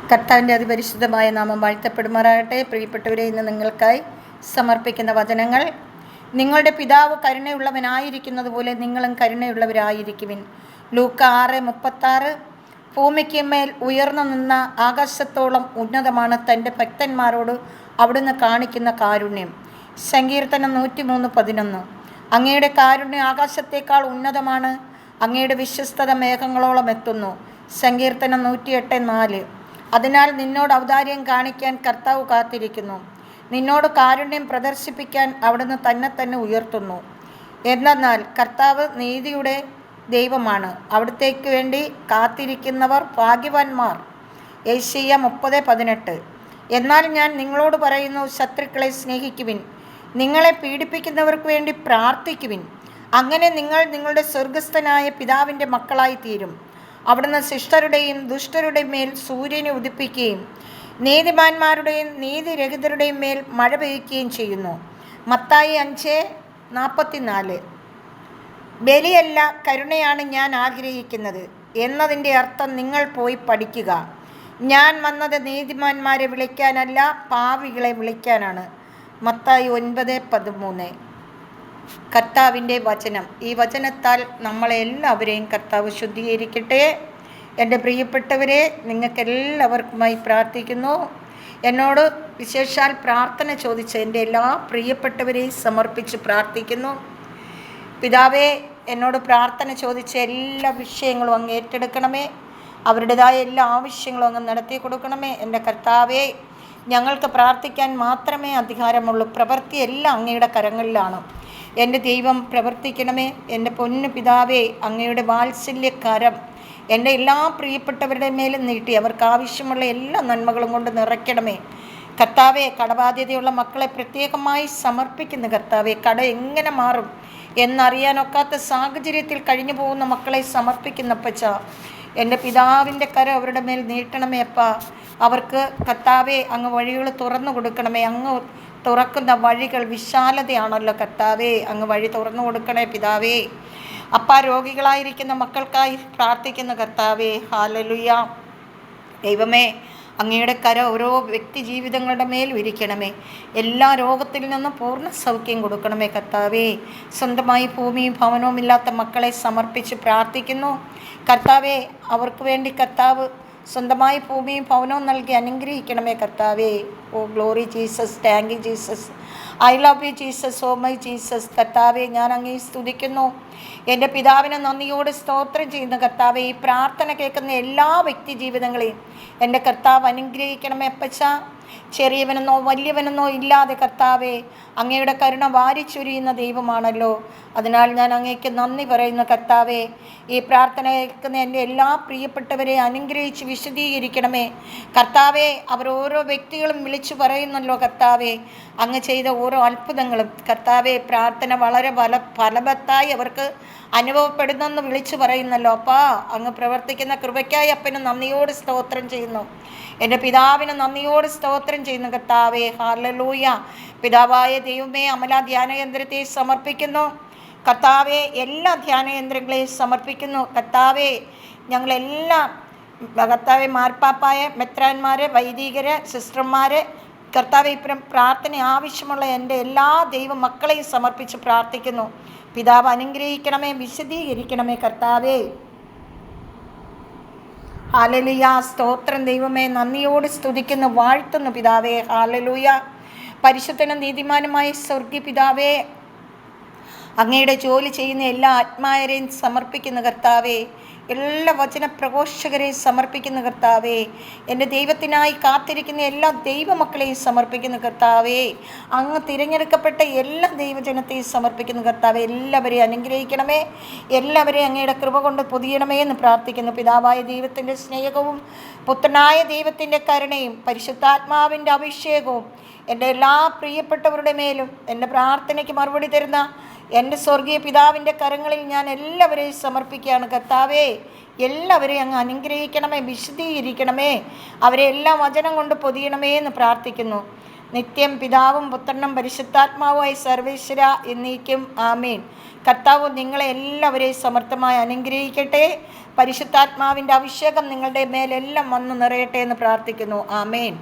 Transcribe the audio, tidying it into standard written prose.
കർത്താവിൻ്റെ അതിപരിശുദ്ധമായ നാമം വാഴ്ത്തപ്പെടുമാറാകട്ടെ. പ്രിയപ്പെട്ടവരെ, ഇന്ന് നിങ്ങൾക്കായി സമർപ്പിക്കുന്ന വചനങ്ങൾ: നിങ്ങളുടെ പിതാവ് കരുണയുള്ളവനായിരിക്കുന്നത് പോലെ നിങ്ങളും കരുണയുള്ളവരായിരിക്കുവിൻ. ലൂക്ക 6:36. ഭൂമിക്ക് മേൽ ഉയർന്നു നിന്ന ആകാശത്തോളം ഉന്നതമാണ് തൻ്റെ ഭക്തന്മാരോട് അവിടുന്ന് കാണിക്കുന്ന കാരുണ്യം. സങ്കീർത്തനം 103:11. അങ്ങയുടെ കാരുണ്യം ആകാശത്തേക്കാൾ ഉന്നതമാണ്, അങ്ങയുടെ വിശ്വസ്തത മേഘങ്ങളോളം എത്തുന്നു. സങ്കീർത്തനം 108:4. അതിനാൽ നിന്നോട് ഔദാര്യം കാണിക്കാൻ കർത്താവ് കാത്തിരിക്കുന്നു, നിന്നോട് കാരുണ്യം പ്രദർശിപ്പിക്കാൻ അവിടുന്ന് തന്നെ ഉയർത്തുന്നു. എന്തെന്നാൽ കർത്താവ് നീതിയുടെ ദൈവമാണ്, അവിടുത്തേക്ക് വേണ്ടി കാത്തിരിക്കുന്നവർ ഭാഗ്യവാന്മാർ. യെശയ്യാ 30:18. എന്നാൽ ഞാൻ നിങ്ങളോട് പറയുന്നു, ശത്രുക്കളെ സ്നേഹിക്കുവിൻ, നിങ്ങളെ പീഡിപ്പിക്കുന്നവർക്ക് വേണ്ടി പ്രാർത്ഥിക്കുവിൻ. അങ്ങനെ നിങ്ങൾ നിങ്ങളുടെ സ്വർഗസ്ഥനായ പിതാവിൻ്റെ മക്കളായി തീരും. അവിടുന്ന് ശിഷ്ടരുടെയും ദുഷ്ടരുടെയും മേൽ സൂര്യനെ ഉദിപ്പിക്കുകയും നീതിമാന്മാരുടെയും നീതിരഹിതരുടെയും മേൽ മഴ പെയ്യുകയും ചെയ്യുന്നു. മത്തായി 5:44. ബലിയല്ല, കരുണയാണ് ഞാൻ ആഗ്രഹിക്കുന്നത് എന്നതിൻ്റെ അർത്ഥം നിങ്ങൾ പോയി പഠിക്കുക. ഞാൻ വന്നത് നീതിമാന്മാരെ വിളിക്കാനല്ല, പാപികളെ വിളിക്കാനാണ്. മത്തായി 9:13. കർത്താവിൻ്റെ വചനം. ഈ വചനത്താൽ നമ്മളെല്ലാവരെയും കർത്താവ് ശുദ്ധീകരിക്കട്ടെ. എൻ്റെ പ്രിയപ്പെട്ടവരെ, നിങ്ങൾക്കെല്ലാവർക്കുമായി പ്രാർത്ഥിക്കുന്നു. എന്നോട് വിശേഷാൽ പ്രാർത്ഥന ചോദിച്ച എൻ്റെ എല്ലാ പ്രിയപ്പെട്ടവരെയും സമർപ്പിച്ച് പ്രാർത്ഥിക്കുന്നു. പിതാവേ, എന്നോട് പ്രാർത്ഥന ചോദിച്ച എല്ലാ വിഷയങ്ങളും അങ്ങ് ഏറ്റെടുക്കണമേ. അവരുടേതായ എല്ലാ ആവശ്യങ്ങളും അങ്ങ് നടത്തി കൊടുക്കണമേ. എൻ്റെ കർത്താവേ, ഞങ്ങൾക്ക് പ്രാർത്ഥിക്കാൻ മാത്രമേ അധികാരമുള്ളൂ. പ്രവൃത്തി എല്ലാം അങ്ങയുടെ കരങ്ങളിലാണ്. എൻ്റെ ദൈവം പ്രവർത്തിക്കണമേ. എൻ്റെ പൊന്നു പിതാവേ, അങ്ങയുടെ വാത്സല്യക്കരം എൻ്റെ എല്ലാ പ്രിയപ്പെട്ടവരുടെ മേലും നീട്ടി അവർക്ക് ആവശ്യമുള്ള എല്ലാ നന്മകളും കൊണ്ട് നിറയ്ക്കണമേ. കർത്താവെ, കടബാധ്യതയുള്ള മക്കളെ പ്രത്യേകമായി സമർപ്പിക്കുന്നു. കർത്താവെ, കട എങ്ങനെ മാറും എന്നറിയാനൊക്കാത്ത സാഹചര്യത്തിൽ കഴിഞ്ഞു പോകുന്ന മക്കളെ സമർപ്പിക്കുന്നപ്പച്ച, എൻ്റെ പിതാവിൻ്റെ കരം അവരുടെ മേൽ നീട്ടണമേ അപ്പ. അവർക്ക് കർത്താവെ അങ്ങ് വഴികൾ തുറന്നു കൊടുക്കണമേ. അങ്ങ് തുറക്കുന്ന വഴികൾ വിശാലതയാണല്ലോ കർത്താവേ, അങ്ങ് വഴി തുറന്നു കൊടുക്കണേ പിതാവേ. അപ്പ, രോഗികളായിരിക്കുന്ന മക്കൾക്കായി പ്രാർത്ഥിക്കുന്ന കർത്താവേ, ഹല്ലേലൂയ. ദൈവമേ, അങ്ങയുടെ കരം ഓരോ വ്യക്തി ജീവിതങ്ങളുടെ മേൽ വിരിക്കണമേ. എല്ലാ രോഗത്തിൽ നിന്നും പൂർണ്ണ സൗഖ്യം കൊടുക്കണമേ കർത്താവേ. സ്വന്തമായി ഭൂമിയും ഭവനവും ഇല്ലാത്ത മക്കളെ സമർപ്പിച്ച് പ്രാർത്ഥിക്കുന്നു കർത്താവേ. അവർക്ക് വേണ്ടി കർത്താവ് സ്വന്തമായി ഭൂമിയും ഭവനവും നൽകി അനുഗ്രഹിക്കണമേ കർത്താവേ. Oh glory Jesus, thank you Jesus, I love you Jesus, oh my Jesus. കർത്താവേ, ഞാൻ അങ്ങേ സ്തുതിക്കുന്നു. എൻ്റെ പിതാവിനെ നന്ദിയോട് സ്തോത്രം ചെയ്യുന്ന കർത്താവേ, ഈ പ്രാർത്ഥന കേൾക്കുന്ന എല്ലാ വ്യക്തി ജീവിതങ്ങളെയും എൻ്റെ കർത്താവ് അനുഗ്രഹിക്കണമേ അപ്പച്ച. ചെറിയവനെന്നോ വലിയവനെന്നോ ഇല്ലാതെ കർത്താവേ, അങ്ങയുടെ കരുണ വാരിച്ചൊരിയുന്ന ദൈവമാണല്ലോ. അതിനാൽ ഞാൻ അങ്ങേക്ക് നന്ദി പറയുന്ന കർത്താവേ. ഈ പ്രാർത്ഥന കേൾക്കുന്ന എൻ്റെ എല്ലാ പ്രിയപ്പെട്ടവരെ അനുഗ്രഹിച്ച് വിശദീകരിക്കണമേ കർത്താവേ. അവരോരോ വ്യക്തികളും വിളിച്ചു പറയുന്നല്ലോ കർത്താവേ അങ്ങ് ചെയ്ത ഓരോ അത്ഭുതങ്ങളും. കർത്താവേ, പ്രാർത്ഥന വളരെ ഫലവത്തായി അവർക്ക് അനുഭവപ്പെടുന്നെന്ന് വിളിച്ചു പറയുന്നല്ലോ അപ്പാ. അങ്ങ് പ്രവർത്തിക്കുന്ന കൃപയ്ക്കായി അപ്പന് നന്ദിയോട് സ്തോത്രം ചെയ്യുന്നു. എൻ്റെ പിതാവിന് നന്ദിയോട് സ്തോത്രം ചെയ്യുന്നു കർത്താവേ. ഹല്ലേലൂയ. പിതാവായ ദൈവമേ, അമല ധ്യാനകേന്ദ്രത്തെ സമർപ്പിക്കുന്നു കർത്താവേ. എല്ലാ ധ്യാനകേന്ദ്രങ്ങളെയും സമർപ്പിക്കുന്നു കർത്താവേ. ഞങ്ങളെല്ലാം കർത്താവെ, മാർപ്പാപ്പായ മെത്രാന്മാരെ, വൈദികരെ, സിസ്റ്റർമാരെ, കർത്താവെ, ഇപ്പം പ്രാർത്ഥന ആവശ്യമുള്ള എൻ്റെ എല്ലാ ദൈവ മക്കളെയും സമർപ്പിച്ച് പ്രാർത്ഥിക്കുന്നു. പിതാവ് അനുഗ്രഹിക്കണമേ, വിശദീകരിക്കണമേ കർത്താവേ. ഹല്ലേലൂയ. സ്തോത്രം ദൈവമേ, നന്ദിയോട് സ്തുതിക്കുന്നു, വാഴ്ത്തുന്നു പിതാവേ. ഹല്ലേലൂയ. പരിശുദ്ധനും നീതിമാനുമായ സ്വർഗീയ പിതാവേ, അങ്ങയുടെ ജോലി ചെയ്യുന്ന എല്ലാ ആത്മാരെയും സമർപ്പിക്കുന്ന കർത്താവേ. എല്ലാ വചന പ്രഘോഷകരെയും സമർപ്പിക്കുന്ന കർത്താവേ. എൻ്റെ ദൈവത്തിനായി കാത്തിരിക്കുന്ന എല്ലാ ദൈവമക്കളെയും സമർപ്പിക്കുന്ന കർത്താവേ. അങ്ങ് തിരഞ്ഞെടുക്കപ്പെട്ട എല്ലാ ദൈവജനത്തെയും സമർപ്പിക്കുന്ന കർത്താവേ. എല്ലാവരെയും അനുഗ്രഹിക്കണമേ, എല്ലാവരെയും അങ്ങയുടെ കൃപ കൊണ്ട് പൊതിയണമേ എന്ന് പ്രാർത്ഥിക്കുന്നു. പിതാവായ ദൈവത്തിൻ്റെ സ്നേഹവും പുത്രനായ ദൈവത്തിൻ്റെ കരുണയും പരിശുദ്ധാത്മാവിൻ്റെ അഭിഷേകവും എൻ്റെ എല്ലാ പ്രിയപ്പെട്ടവരുടെ മേലും എൻ്റെ പ്രാർത്ഥനയ്ക്ക് മറുപടി തരുന്ന എൻ്റെ സ്വർഗീയ പിതാവിൻ്റെ കരങ്ങളിൽ ഞാൻ എല്ലാവരെയും സമർപ്പിക്കുകയാണ് കർത്താവേ. എല്ലാവരെയും അങ്ങ് അനുഗ്രഹിക്കണമേ, വിശദീകരിക്കണമേ, അവരെ എല്ലാ വചനം കൊണ്ട് പൊതിയണമേ എന്ന് പ്രാർത്ഥിക്കുന്നു. നിത്യം പിതാവും പുത്രനും പരിശുദ്ധാത്മാവുമായി സർവേശ്വര എന്നേക്കും ആമേൻ. കർത്താവ് നിങ്ങളെ എല്ലാവരെയും സമർത്ഥമായി അനുഗ്രഹിക്കട്ടെ. പരിശുദ്ധാത്മാവിൻ്റെ അഭിഷേകം നിങ്ങളുടെ മേലെല്ലാം വന്നു നിറയട്ടെ എന്ന് പ്രാർത്ഥിക്കുന്നു. ആമേൻ.